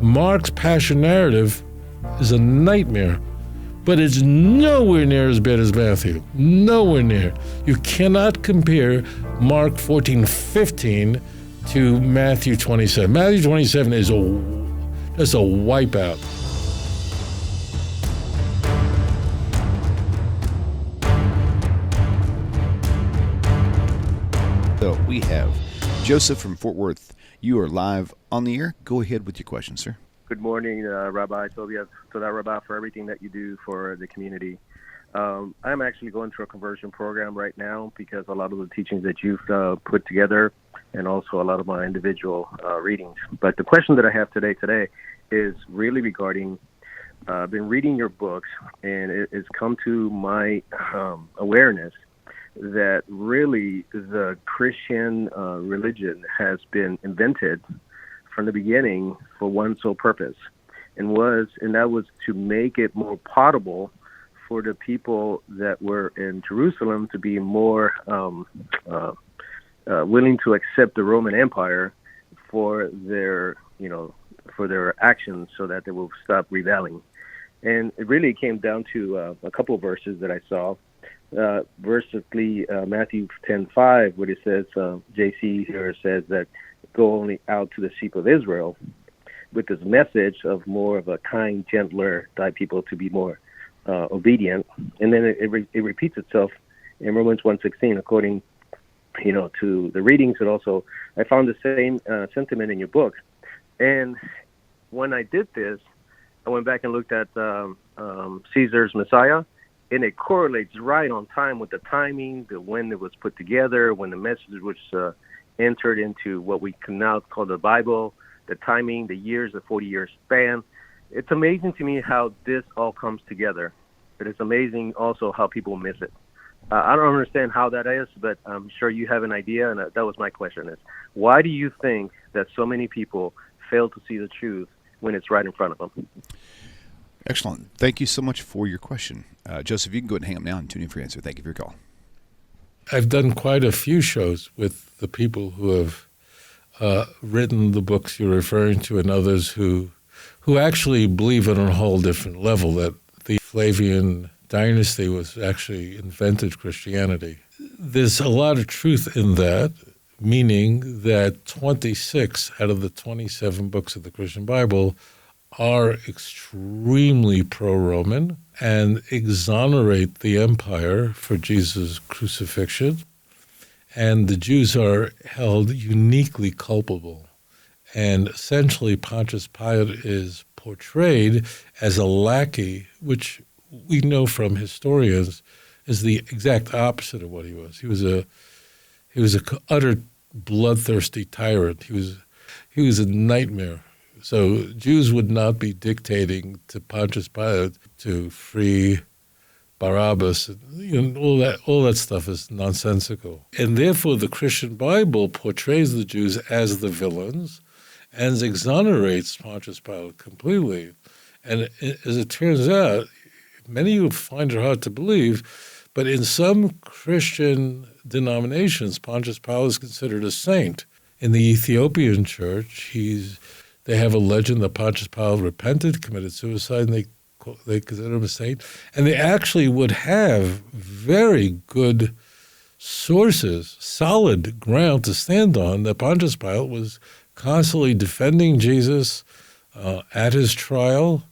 Mark's passion narrative is a nightmare, but it's nowhere near as bad as Matthew. Nowhere near. You cannot compare Mark 14:15 to Matthew 27. Matthew 27 is just a wipeout. So we have Joseph from Fort Worth. You are live on the air. Go ahead with your question, sir. Good morning, Rabbi Tovia. Toda Rabbi, for everything that you do for the community. I'm actually going through a conversion program right now because a lot of the teachings that you've put together and also a lot of my individual readings. But the question that I have today is really regarding, I've been reading your books, and it's come to my awareness that really the Christian religion has been invented from the beginning for one sole purpose, and that was to make it more palatable for the people that were in Jerusalem to be more willing to accept the Roman Empire for their actions, so that they will stop rebelling. And it really came down to a couple of verses that I saw. Basically, Matthew 10:5, where it says, JC here says that go only out to the sheep of Israel, with this message of more of a kind, gentler type people to be more obedient. And then it repeats itself in Romans 1:16, according to the readings. And also, I found the same sentiment in your book. And when I did this, I went back and looked at Caesar's Messiah, and it correlates right on time with the timing, when it was put together, when the message was entered into what we can now call the Bible, the timing, the years, the 40-year span. It's amazing to me how this all comes together. But it's amazing also how people miss it. I don't understand how that is, but I'm sure you have an idea, and that was my question, is why do you think that so many people fail to see the truth when it's right in front of them? Excellent. Thank you so much for your question. Joseph, you can go ahead and hang up now and tune in for your answer. Thank you for your call. I've done quite a few shows with the people who have written the books you're referring to, and others who actually believe on a whole different level that the Flavian dynasty was actually invented Christianity. There's a lot of truth in that, meaning that 26 out of the 27 books of the Christian Bible are extremely pro-Roman and exonerate the empire for Jesus' crucifixion. And the Jews are held uniquely culpable. And essentially, Pontius Pilate is portrayed as a lackey, which we know from historians is the exact opposite of what he was. He was a utter bloodthirsty tyrant. He was a nightmare. So Jews would not be dictating to Pontius Pilate to free Barabbas. All that stuff is nonsensical. And therefore, the Christian Bible portrays the Jews as the villains and exonerates Pontius Pilate completely. And as it turns out, many of you find it hard to believe, but in some Christian denominations, Pontius Pilate is considered a saint. In the Ethiopian church, they have a legend that Pontius Pilate repented, committed suicide, and they consider him a saint. And they actually would have very good sources, solid ground to stand on, that Pontius Pilate was constantly defending Jesus at his trial,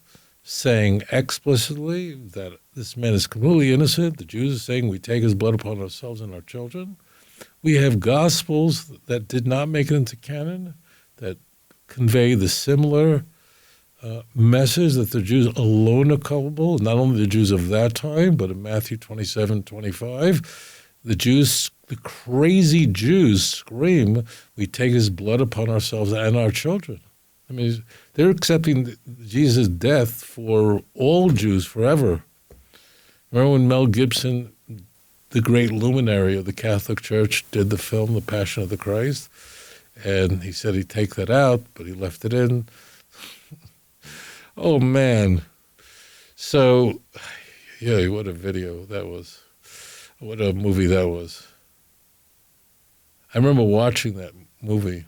saying explicitly that this man is completely innocent. The Jews are saying we take his blood upon ourselves and our children. We have Gospels that did not make it into canon, that convey the similar message that the Jews alone are culpable, not only the Jews of that time, but in Matthew 27:25, the crazy Jews scream, we take his blood upon ourselves and our children. I mean, they're accepting Jesus' death for all Jews forever. Remember when Mel Gibson, the great luminary of the Catholic Church, did the film The Passion of the Christ? And he said he'd take that out, but he left it in. Oh, man. So, yeah, what a video that was. What a movie that was. I remember watching that movie.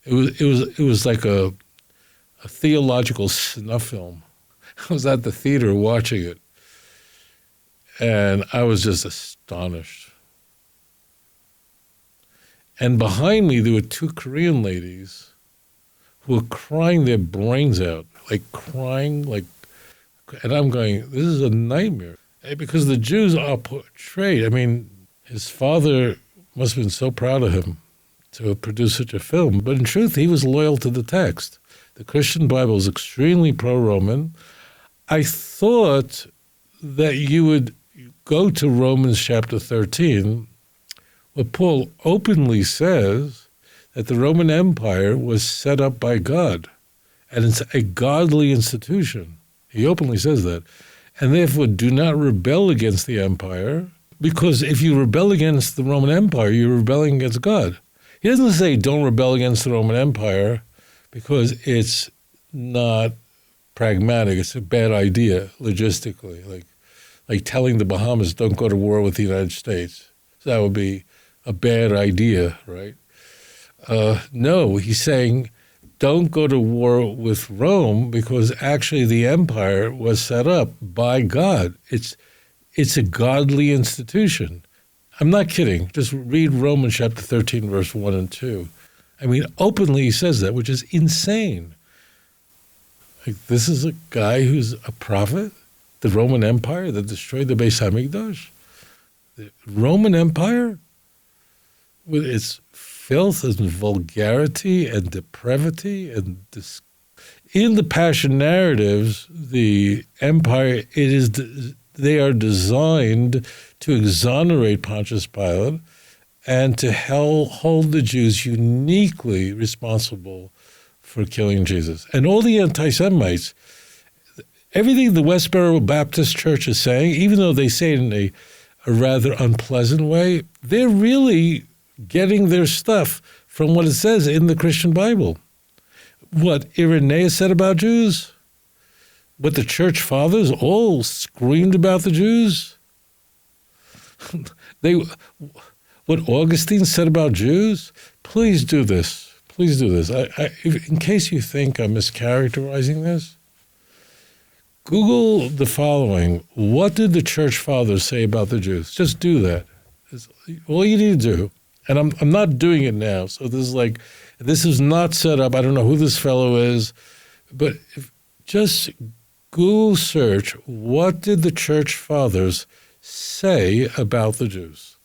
It was like a theological snuff film. I was at the theater watching it, and I was just astonished. And behind me, there were two Korean ladies who were crying their brains out, and I'm going, this is a nightmare. Because the Jews are portrayed. I mean, his father must have been so proud of him to produce such a film. But in truth, he was loyal to the text. The Christian Bible is extremely pro-Roman. I thought that you would go to Romans chapter 13, where Paul openly says that the Roman Empire was set up by God, and it's a godly institution. He openly says that. And therefore, do not rebel against the empire, because if you rebel against the Roman Empire, you're rebelling against God. He doesn't say don't rebel against the Roman Empire because it's not pragmatic. It's a bad idea logistically, like telling the Bahamas don't go to war with the United States. So that would be a bad idea, right? No, he's saying don't go to war with Rome because actually the empire was set up by God. It's a godly institution. I'm not kidding. Just read Romans chapter 13, verse 1 and 2. I mean, openly he says that, which is insane. Like, this is a guy who's a prophet? The Roman Empire that destroyed the Beis Hamikdash? The Roman Empire? With its filth and vulgarity and depravity and in the Passion narratives, the empire, they are designed to exonerate Pontius Pilate and to hold the Jews uniquely responsible for killing Jesus. And all the anti-Semites, everything the Westboro Baptist Church is saying, even though they say it in a rather unpleasant way, they're really getting their stuff from what it says in the Christian Bible. What Irenaeus said about Jews, what the church fathers all screamed about the Jews, what Augustine said about Jews. Please do this. Please do this. In case you think I'm mischaracterizing this, Google the following. What did the church fathers say about the Jews? Just do that. It's all you need to do. And I'm not doing it now. So this is not set up. I don't know who this fellow is, but just Google search, what did the church fathers say about the Jews?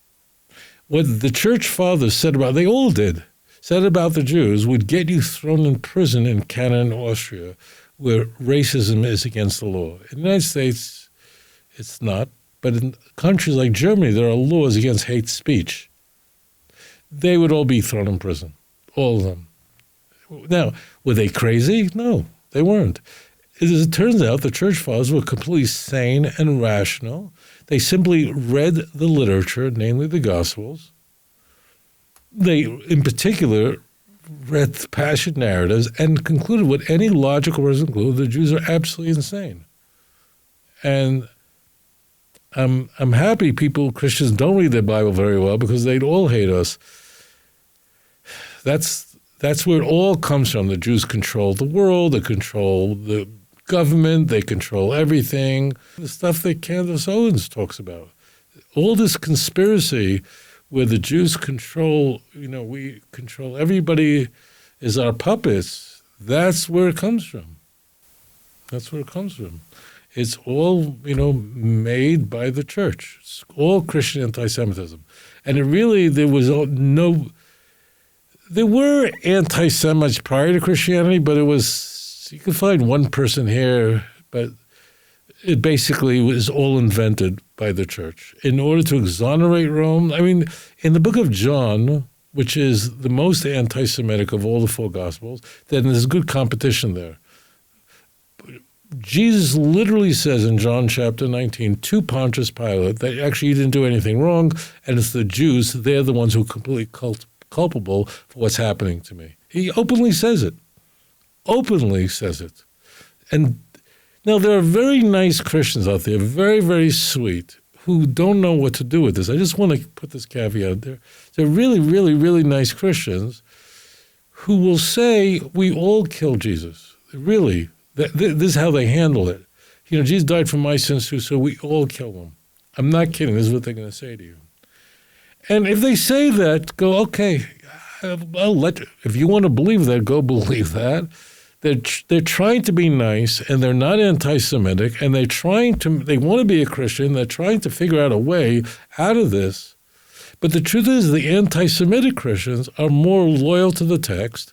What the church fathers said about, they all said about the Jews would get you thrown in prison in Canada, Austria, where racism is against the law. In the United States, it's not. But in countries like Germany, there are laws against hate speech. They would all be thrown in prison, all of them. Now, were they crazy? No, they weren't. As it turns out, the church fathers were completely sane and rational. They simply read the literature, namely the Gospels. They, in particular, read the Passion narratives and concluded what any logical person concluded: the Jews are absolutely insane. And I'm happy Christians don't read their Bible very well, because they'd all hate us. That's where it all comes from. The Jews control the world, they control the government, they control everything. The stuff that Candace Owens talks about. All this conspiracy where the Jews control, we control, everybody is our puppets. That's where it comes from. That's where it comes from. It's all, made by the church. It's all Christian anti-Semitism. And there were anti-Semites prior to Christianity, but you could find one person here, but it basically was all invented by the church in order to exonerate Rome. I mean, in the book of John, which is the most anti-Semitic of all the four Gospels, then there's good competition there. Jesus literally says in John chapter 19 to Pontius Pilate that actually he didn't do anything wrong, and it's the Jews, they're the ones who are completely culpable for what's happening to me. He openly says it. Openly says it. And now there are very nice Christians out there, very, very sweet, who don't know what to do with this. I just want to put this caveat there. They're really, really, really nice Christians who will say, we all killed Jesus. Really, this is how they handle it. Jesus died for my sins too, so we all kill him. I'm not kidding. This is what they're going to say to you. And if they say that, go, okay, if you want to believe that, go believe that. They're trying to be nice, and they're not anti-Semitic, and they want to be a Christian. They're trying to figure out a way out of this. But the truth is, the anti-Semitic Christians are more loyal to the text,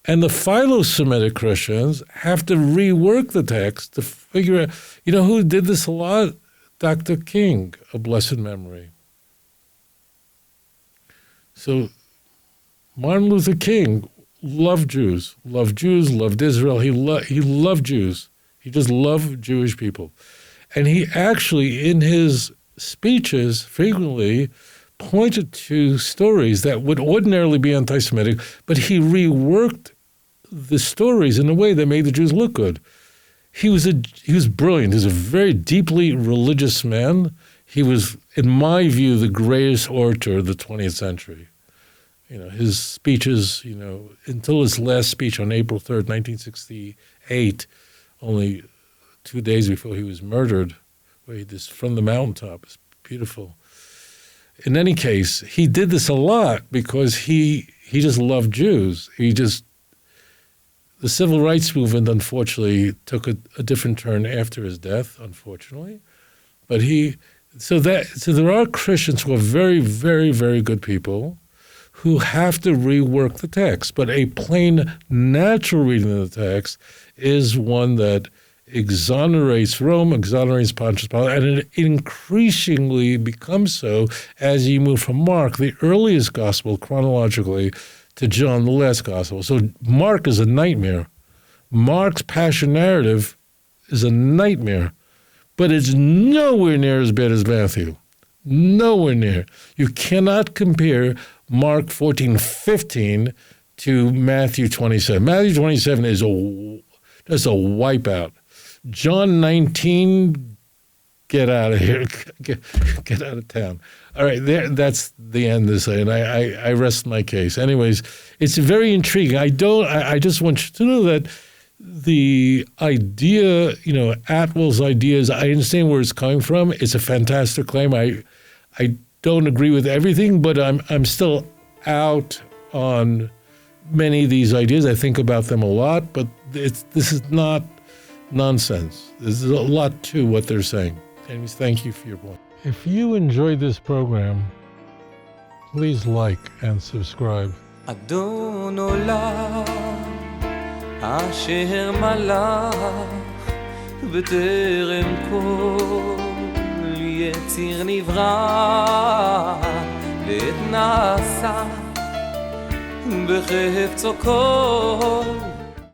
and the philo-Semitic Christians have to rework the text to figure out, who did this a lot? Dr. King, of blessed memory. So Martin Luther King loved Jews, loved Israel. He loved Jews. He just loved Jewish people. And he actually, in his speeches, frequently pointed to stories that would ordinarily be anti-Semitic, but he reworked the stories in a way that made the Jews look good. He was brilliant. He was a very deeply religious man. He was, in my view, the greatest orator of the 20th century. His speeches, until his last speech on April 3rd, 1968, only 2 days before he was murdered, where he just from the mountaintop. It's beautiful. In any case, he did this a lot because he just loved Jews. The civil rights movement, unfortunately, took a different turn after his death, unfortunately. But so there are Christians who are very, very, very good people who have to rework the text. But a plain, natural reading of the text is one that exonerates Rome, exonerates Pontius Pilate, and it increasingly becomes so as you move from Mark, the earliest gospel chronologically, to John, the last gospel. So Mark is a nightmare. Mark's passion narrative is a nightmare, but it's nowhere near as bad as Matthew. Nowhere near. You cannot compare Mark 14:15 to Matthew 27. Matthew 27 is just a wipeout. John 19, get out of here. Get out of town. All right, that's the end of this, and I rest my case. Anyways, it's very intriguing. I just want you to know that the idea, Atwell's ideas, I understand where it's coming from. It's a fantastic claim. I don't agree with everything, but I'm still out on many of these ideas. I think about them a lot, but this is not nonsense. There's a lot to what they're saying. Anyways, thank you for your point. If you enjoyed this program, please like and subscribe. אדון עולם אשר מלך בטרם כל יציר נברא לעת נעשה בחפצו כל